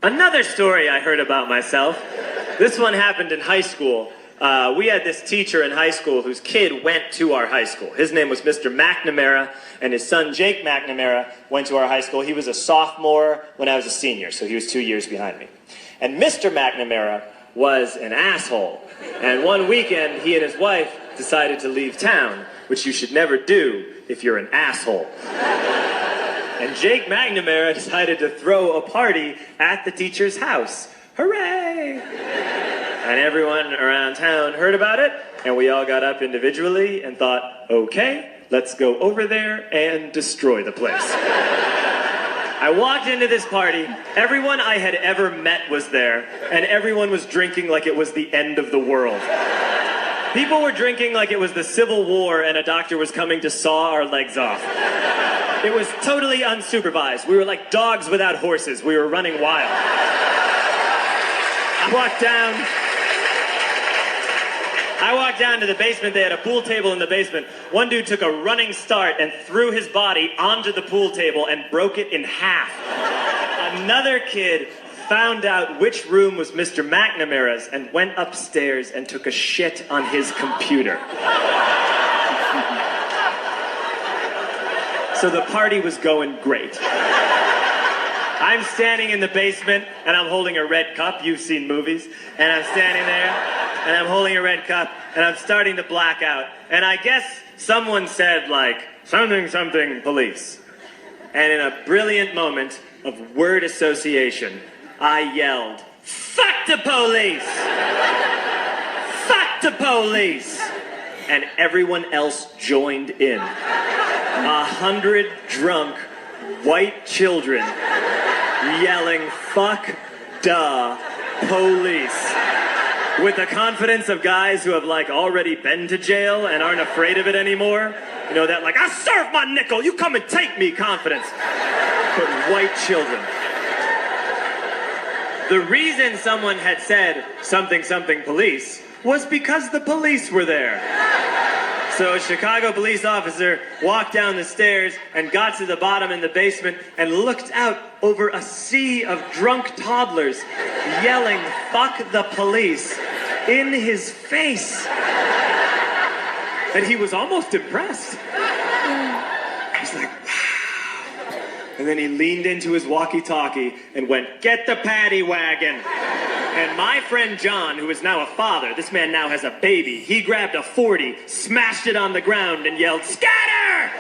Another story I heard about myself. This one happened in high school. We had this teacher in high school whose kid went to our high school. His name was Mr. McNamara, and his son Jake McNamara went to our high school. He was a sophomore when I was a senior, so he was 2 years behind me. And Mr. McNamara was an asshole. And one weekend, he and his wife decided to leave town, which you should never do if you're an asshole. And Jake McNamara decided to throw a party at the teacher's house. Hooray! And everyone around town heard about it, and we all got up individually and thought, okay, let's go over there and destroy the place. I walked into this party, everyone I had ever met was there, and everyone was drinking like it was the end of the world. People were drinking like it was the Civil War and a doctor was coming to saw our legs off. It was totally unsupervised. We were like dogs without horses. We were running wild. I walked down to the basement. They had a pool table in the basement. One dude took a running start and threw his body onto the pool table and broke it in half. Another kid found out which room was Mr. McNamara's and went upstairs and took a shit on his computer. So the party was going great. I'm standing in the basement and I'm holding a red cup. You've seen movies. And I'm standing there and I'm holding a red cup and I'm starting to black out. And I guess someone said like, something police. And in a brilliant moment of word association, I yelled, fuck the police! Fuck the police! And everyone else joined in. 100 drunk white children yelling, fuck the police. With the confidence of guys who have like already been to jail and aren't afraid of it anymore. You know, that like, I serve my nickel, you come and take me confidence. But white children. The reason someone had said something police was because the police were there. So a Chicago police officer walked down the stairs and got to the bottom in the basement and looked out over a sea of drunk toddlers yelling, fuck the police, in his face. And he was almost impressed. He's like, wow. And then he leaned into his walkie-talkie and went, get the paddy wagon. And my friend John, who is now a father, this man now has a baby, he grabbed a 40, smashed it on the ground, and yelled, scatter!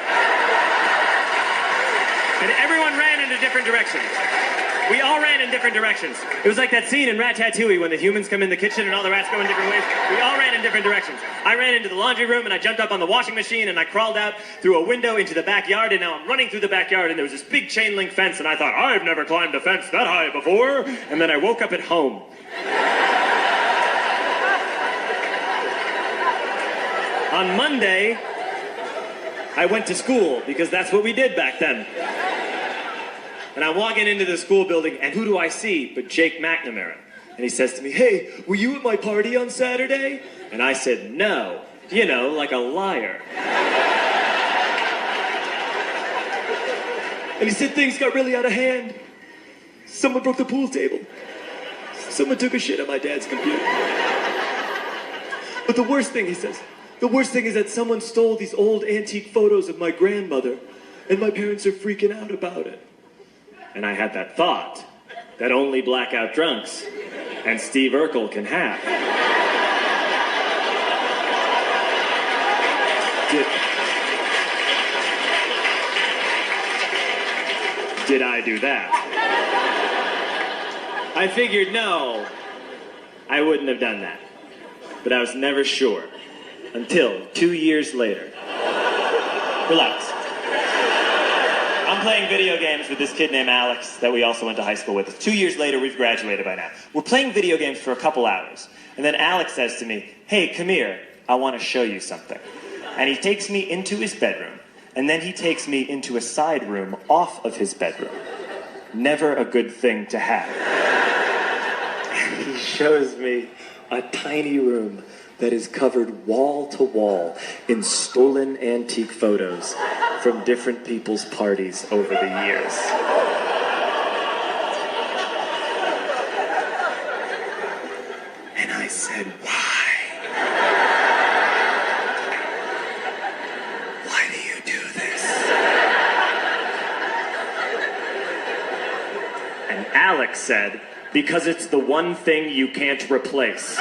And everyone ran into different directions. We all ran in different directions. It was like that scene in Ratatouille when the humans come in the kitchen and all the rats go in different ways. We all ran in different directions. I ran into the laundry room and I jumped up on the washing machine and I crawled out through a window into the backyard, and now I'm running through the backyard and there was this big chain link fence and I thought, I've never climbed a fence that high before. And then I woke up at home. On Monday, I went to school because that's what we did back then. And I'm walking into the school building, and who do I see but Jake McNamara? And he says to me, hey, were you at my party on Saturday? And I said, no. You know, like a liar. And he said things got really out of hand. Someone broke the pool table. Someone took a shit on my dad's computer. But the worst thing, he says, the worst thing is that someone stole these old antique photos of my grandmother, and my parents are freaking out about it. And I had that thought that only blackout drunks and Steve Urkel can have. Did I do that? I figured, no, I wouldn't have done that. But I was never sure until 2 years later. Relax. I'm playing video games with this kid named Alex that we also went to high school with. 2 years later, we've graduated by now. We're playing video games for a couple hours. And then Alex says to me, hey, come here. I want to show you something. And he takes me into his bedroom. And then he takes me into a side room off of his bedroom. Never a good thing to have. And he shows me a tiny room that is covered wall to wall in stolen antique photos from different people's parties over the years. Alex said, because it's the one thing you can't replace.